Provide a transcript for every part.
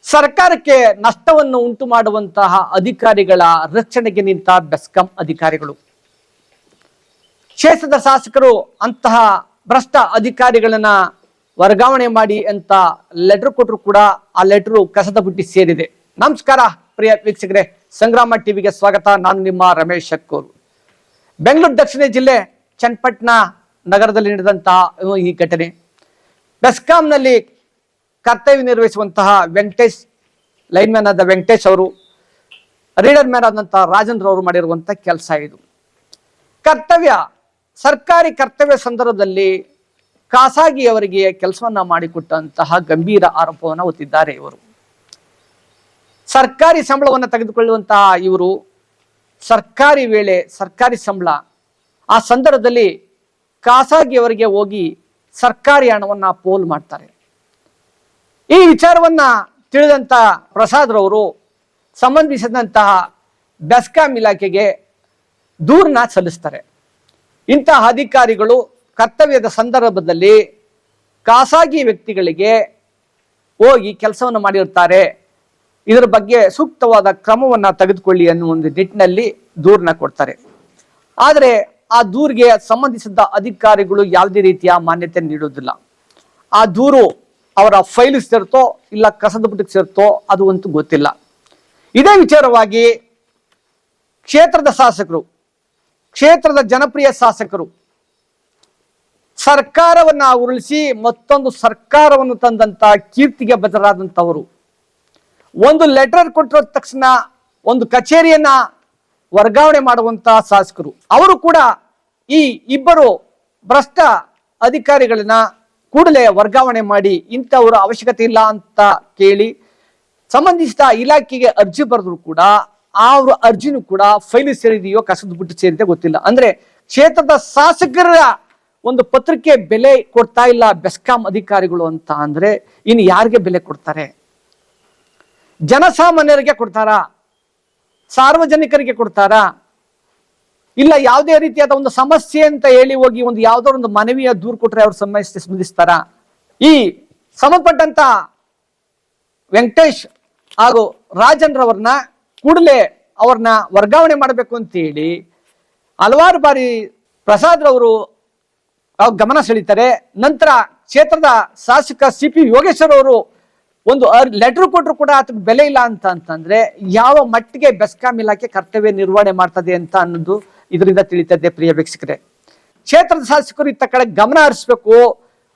ಸರ್ಕಾರಕ್ಕೆ ನಷ್ಟವನ್ನು ಉಂಟು ಮಾಡುವಂತಹ ಅಧಿಕಾರಿಗಳ ರಕ್ಷಣೆಗೆ ನಿಂತ ಬೆಸ್ಕಾಂ ಅಧಿಕಾರಿಗಳು. ಕ್ಷೇತ್ರದ ಶಾಸಕರು ಅಂತಹ ಭ್ರಷ್ಟ ಅಧಿಕಾರಿಗಳನ್ನ ವರ್ಗಾವಣೆ ಮಾಡಿ ಅಂತ ಲೆಟರ್ ಕೊಟ್ಟರು ಕೂಡ ಆ ಲೆಟರ್ ಕಸದ ಬುಟ್ಟಿ ಸೇರಿದೆ. ನಮಸ್ಕಾರ ಪ್ರಿಯ ವೀಕ್ಷಕರೇ, ಸಂಗ್ರಾಮ ಟಿವಿಗೆ ಸ್ವಾಗತ. ನಾನು ನಿಮ್ಮ ರಮೇಶ್ ಶಕ್ಕೂರ್. ಬೆಂಗಳೂರು ದಕ್ಷಿಣ ಜಿಲ್ಲೆ ಚನ್ನಪಟ್ಟಣ ನಗರದಲ್ಲಿ ನಡೆದಂತಹ ಈ ಘಟನೆ, ಬೆಸ್ಕಾಂನಲ್ಲಿ ಕರ್ತವ್ಯ ನಿರ್ವಹಿಸುವಂತಹ ವೆಂಕಟೇಶ್, ಲೈನ್ ಮ್ಯಾನ್ ಆದ ವೆಂಕಟೇಶ್ ಅವರು, ರೀಡರ್ ಮ್ಯಾನ್ ಆದಂತಹ ರಾಜೇಂದ್ರ ಅವರು ಮಾಡಿರುವಂತಹ ಕೆಲಸ ಇದು. ಸರ್ಕಾರಿ ಕರ್ತವ್ಯ ಸಂದರ್ಭದಲ್ಲಿ ಖಾಸಗಿಯವರಿಗೆ ಕೆಲಸವನ್ನ ಮಾಡಿಕೊಟ್ಟಂತಹ ಗಂಭೀರ ಆರೋಪವನ್ನು ಹೊತ್ತಿದ್ದಾರೆ ಇವರು. ಸರ್ಕಾರಿ ಸಂಬಳವನ್ನು ತೆಗೆದುಕೊಳ್ಳುವಂತಹ ಇವರು ಸರ್ಕಾರಿ ವೇಳೆ ಸರ್ಕಾರಿ ಸಂಬಳ ಆ ಸಂದರ್ಭದಲ್ಲಿ ಖಾಸಗಿಯವರಿಗೆ ಹೋಗಿ ಸರ್ಕಾರಿ ಹಣವನ್ನ ಪೋಲ್ ಮಾಡ್ತಾರೆ. ಈ ವಿಚಾರವನ್ನ ತಿಳಿದಂತ ಪ್ರಸಾದ್ ರವರು ಸಂಬಂಧಿಸಿದಂತಹ ಬೆಸ್ಕಾಂ ಇಲಾಖೆಗೆ ದೂರನ್ನ ಸಲ್ಲಿಸ್ತಾರೆ. ಇಂತಹ ಅಧಿಕಾರಿಗಳು ಕರ್ತವ್ಯದ ಸಂದರ್ಭದಲ್ಲಿ ಖಾಸಗಿ ವ್ಯಕ್ತಿಗಳಿಗೆ ಹೋಗಿ ಕೆಲಸವನ್ನು ಮಾಡಿರ್ತಾರೆ, ಇದರ ಬಗ್ಗೆ ಸೂಕ್ತವಾದ ಕ್ರಮವನ್ನ ತೆಗೆದುಕೊಳ್ಳಿ ಅನ್ನೋ ಒಂದು ನಿಟ್ಟಿನಲ್ಲಿ ದೂರನ್ನ ಕೊಡ್ತಾರೆ. ಆದರೆ ಆ ದೂರಿಗೆ ಸಂಬಂಧಿಸಿದ ಅಧಿಕಾರಿಗಳು ಯಾವುದೇ ರೀತಿಯ ಮಾನ್ಯತೆ ನೀಡುವುದಿಲ್ಲ. ಆ ದೂರು ಅವರ ಫೈಲ್ ಸೇರ್ತೋ ಇಲ್ಲ ಕಸದ ಬುಟ್ಟಿಗೆ ಸೇರ್ತೋ ಅದು ಅಂತೂ ಗೊತ್ತಿಲ್ಲ. ಇದೇ ವಿಚಾರವಾಗಿ ಕ್ಷೇತ್ರದ ಶಾಸಕರು, ಕ್ಷೇತ್ರದ ಜನಪ್ರಿಯ ಶಾಸಕರು ಸರ್ಕಾರವನ್ನ ಉರುಳಿಸಿ ಮತ್ತೊಂದು ಸರ್ಕಾರವನ್ನು ತಂದಂತ ಕೀರ್ತಿಗೆ ಬದಲಾದಂತವರು ಒಂದು ಲೆಟರ್ ಕೊಟ್ಟಿರೋ ತಕ್ಷಣ ಒಂದು ಕಚೇರಿಯನ್ನ ವರ್ಗಾವಣೆ ಮಾಡುವಂತಹ ಶಾಸಕರು, ಅವರು ಕೂಡ ಈ ಇಬ್ಬರು ಭ್ರಷ್ಟ ಅಧಿಕಾರಿಗಳನ್ನ ಕೂಡಲೇ ವರ್ಗಾವಣೆ ಮಾಡಿ ಇಂಥವರ ಅವಶ್ಯಕತೆ ಇಲ್ಲ ಅಂತ ಕೇಳಿ ಸಂಬಂಧಿಸಿದ ಇಲಾಖೆಗೆ ಅರ್ಜಿ ಬರೆದ್ರು ಕೂಡ ಅವ್ರ ಅರ್ಜಿನೂ ಕೂಡ ಫೈಲ್ ಸೇರಿದೆಯೋ ಕಸದ ಬುಟ್ಟಿ ಸೇರಿದೆ ಗೊತ್ತಿಲ್ಲ. ಅಂದ್ರೆ ಕ್ಷೇತ್ರದ ಶಾಸಕರ ಒಂದು ಪತ್ರಕ್ಕೆ ಬೆಲೆ ಕೊಡ್ತಾ ಇಲ್ಲ ಬೆಸ್ಕಾಂ ಅಧಿಕಾರಿಗಳು ಅಂತ ಅಂದ್ರೆ ಇನ್ನು ಯಾರಿಗೆ ಬೆಲೆ ಕೊಡ್ತಾರೆ? ಜನಸಾಮಾನ್ಯರಿಗೆ ಕೊಡ್ತಾರಾ? ಸಾರ್ವಜನಿಕರಿಗೆ ಕೊಡ್ತಾರಾ? ಇಲ್ಲ ಯಾವುದೇ ರೀತಿಯಾದ ಒಂದು ಸಮಸ್ಯೆ ಅಂತ ಹೇಳಿ ಹೋಗಿ ಒಂದು ಯಾವುದೋ ಒಂದು ಮನವಿಯ ದೂರು ಕೊಟ್ರೆ ಅವ್ರ ಸಮಸ್ಯೆ ಸ್ಪಂದಿಸ್ತಾರ? ಈ ಸಂಬಂಧಪಟ್ಟಂತ ವೆಂಕಟೇಶ್ ಹಾಗೂ ರಾಜೇಂದ್ರ ಅವರನ್ನ ಕೂಡಲೇ ಅವ್ರನ್ನ ವರ್ಗಾವಣೆ ಮಾಡಬೇಕು ಅಂತ ಹೇಳಿ ಹಲವಾರು ಬಾರಿ ಪ್ರಸಾದ್ ರವರು ಗಮನ ಸೆಳೀತಾರೆ. ನಂತರ ಕ್ಷೇತ್ರದ ಶಾಸಕ CP ಯೋಗೇಶ್ವರ್ ಅವರು ಒಂದು ಲೆಟರ್ ಕೊಟ್ಟರು ಕೂಡ ಅದಕ್ಕೆ ಬೆಲೆ ಇಲ್ಲ ಅಂತಂದ್ರೆ ಯಾವ ಮಟ್ಟಿಗೆ ಬೆಸ್ಕಾಂ ಇಲಾಖೆ ಕರ್ತವ್ಯ ನಿರ್ವಹಣೆ ಮಾಡ್ತದೆ ಅಂತ ಅನ್ನೋದು ಇದರಿಂದ ತಿಳಿತದೆ. ಪ್ರಿಯ ವೀಕ್ಷಕರೇ, ಕ್ಷೇತ್ರದ ಶಾಸಕರು ಇತ್ತ ಕಡೆ ಗಮನ ಹರಿಸಬೇಕು,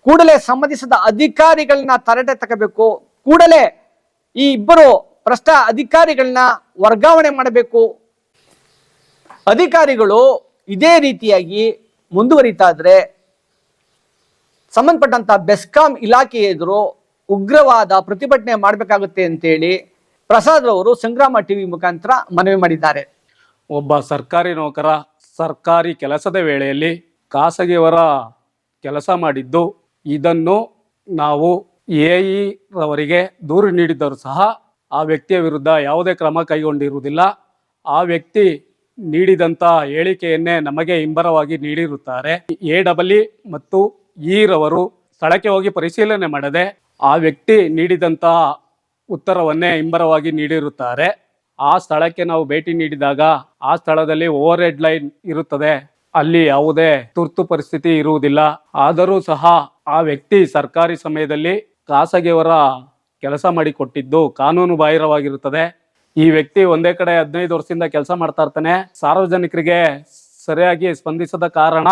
ಕೂಡಲೇ ಸಂಬಂಧಿಸಿದ ಅಧಿಕಾರಿಗಳನ್ನ ತರಟೆ ತಗೋಬೇಕು, ಕೂಡಲೇ ಈ ಇಬ್ಬರು ಭ್ರಷ್ಟ ಅಧಿಕಾರಿಗಳನ್ನ ವರ್ಗಾವಣೆ ಮಾಡಬೇಕು. ಅಧಿಕಾರಿಗಳು ಇದೇ ರೀತಿಯಾಗಿ ಮುಂದುವರಿತಾ ಇದ್ರೆ ಸಂಬಂಧಪಟ್ಟಂತ ಬೆಸ್ಕಾಂ ಇಲಾಖೆ ಎದುರು ಉಗ್ರವಾದ ಪ್ರತಿಭಟನೆ ಮಾಡಬೇಕಾಗುತ್ತೆ ಅಂತೇಳಿ ಪ್ರಸಾದ್ ಅವರು ಸಂಗ್ರಾಮ ಟಿವಿ ಮುಖಾಂತರ ಮನವಿ ಮಾಡಿದ್ದಾರೆ. ಒಬ್ಬ ಸರ್ಕಾರಿ ನೌಕರ ಸರ್ಕಾರಿ ಕೆಲಸದ ವೇಳೆಯಲ್ಲಿ ಖಾಸಗಿಯವರ ಕೆಲಸ ಮಾಡಿದ್ದು, ಇದನ್ನು ನಾವು AE ರವರಿಗೆ ದೂರು ನೀಡಿದ್ದರೂ ಸಹ ಆ ವ್ಯಕ್ತಿಯ ವಿರುದ್ಧ ಯಾವುದೇ ಕ್ರಮ ಕೈಗೊಂಡಿರುವುದಿಲ್ಲ. ಆ ವ್ಯಕ್ತಿ ನೀಡಿದಂಥ ಹೇಳಿಕೆಯನ್ನೇ ನಮಗೆ ಹಿಂಬರವಾಗಿ ನೀಡಿರುತ್ತಾರೆ. AE ಮತ್ತು E ರವರು ಸ್ಥಳಕ್ಕೆ ಹೋಗಿ ಪರಿಶೀಲನೆ ಮಾಡದೆ ಆ ವ್ಯಕ್ತಿ ನೀಡಿದಂತಹ ಉತ್ತರವನ್ನೇ ಹಿಂಬರವಾಗಿ ನೀಡಿರುತ್ತಾರೆ. ಆ ಸ್ಥಳಕ್ಕೆ ನಾವು ಭೇಟಿ ನೀಡಿದಾಗ ಆ ಸ್ಥಳದಲ್ಲಿ ಓವರ್ ಹೆಡ್ ಲೈನ್ ಇರುತ್ತದೆ, ಅಲ್ಲಿ ಯಾವುದೇ ತುರ್ತು ಪರಿಸ್ಥಿತಿ ಇರುವುದಿಲ್ಲ. ಆದರೂ ಸಹ ಆ ವ್ಯಕ್ತಿ ಸರ್ಕಾರಿ ಸಮಯದಲ್ಲಿ ಖಾಸಗಿಯವರ ಕೆಲಸ ಮಾಡಿಕೊಟ್ಟಿದ್ದು ಕಾನೂನು ಬಾಹಿರವಾಗಿರುತ್ತದೆ. ಈ ವ್ಯಕ್ತಿ ಒಂದೇ ಕಡೆ 15 ವರ್ಷದಿಂದ ಕೆಲಸ ಮಾಡ್ತಾ ಇರ್ತಾನೆ. ಸಾರ್ವಜನಿಕರಿಗೆ ಸರಿಯಾಗಿ ಸ್ಪಂದಿಸದ ಕಾರಣ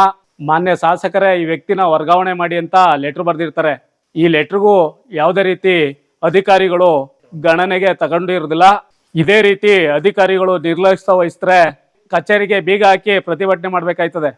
ಮಾನ್ಯ ಶಾಸಕರೇ ಈ ವ್ಯಕ್ತಿನ ವರ್ಗಾವಣೆ ಮಾಡಿ ಅಂತ ಲೆಟರ್ ಬರೆದಿರ್ತಾರೆ. ಈ ಲೆಟರ್ಗೂ ಯಾವುದೇ ರೀತಿ ಅಧಿಕಾರಿಗಳು ಗಣನೆಗೆ ತಗೊಂಡಿರುವುದಿಲ್ಲ. ಇದೇ ರೀತಿ ಅಧಿಕಾರಿಗಳು ನಿರ್ಲಕ್ಷ್ಯ ವಹಿಸಿದ್ರೆ ಕಚೇರಿಗೆ ಬೀಗ ಹಾಕಿ ಪ್ರತಿಭಟನೆ ಮಾಡಬೇಕಾಯ್ತದೆ.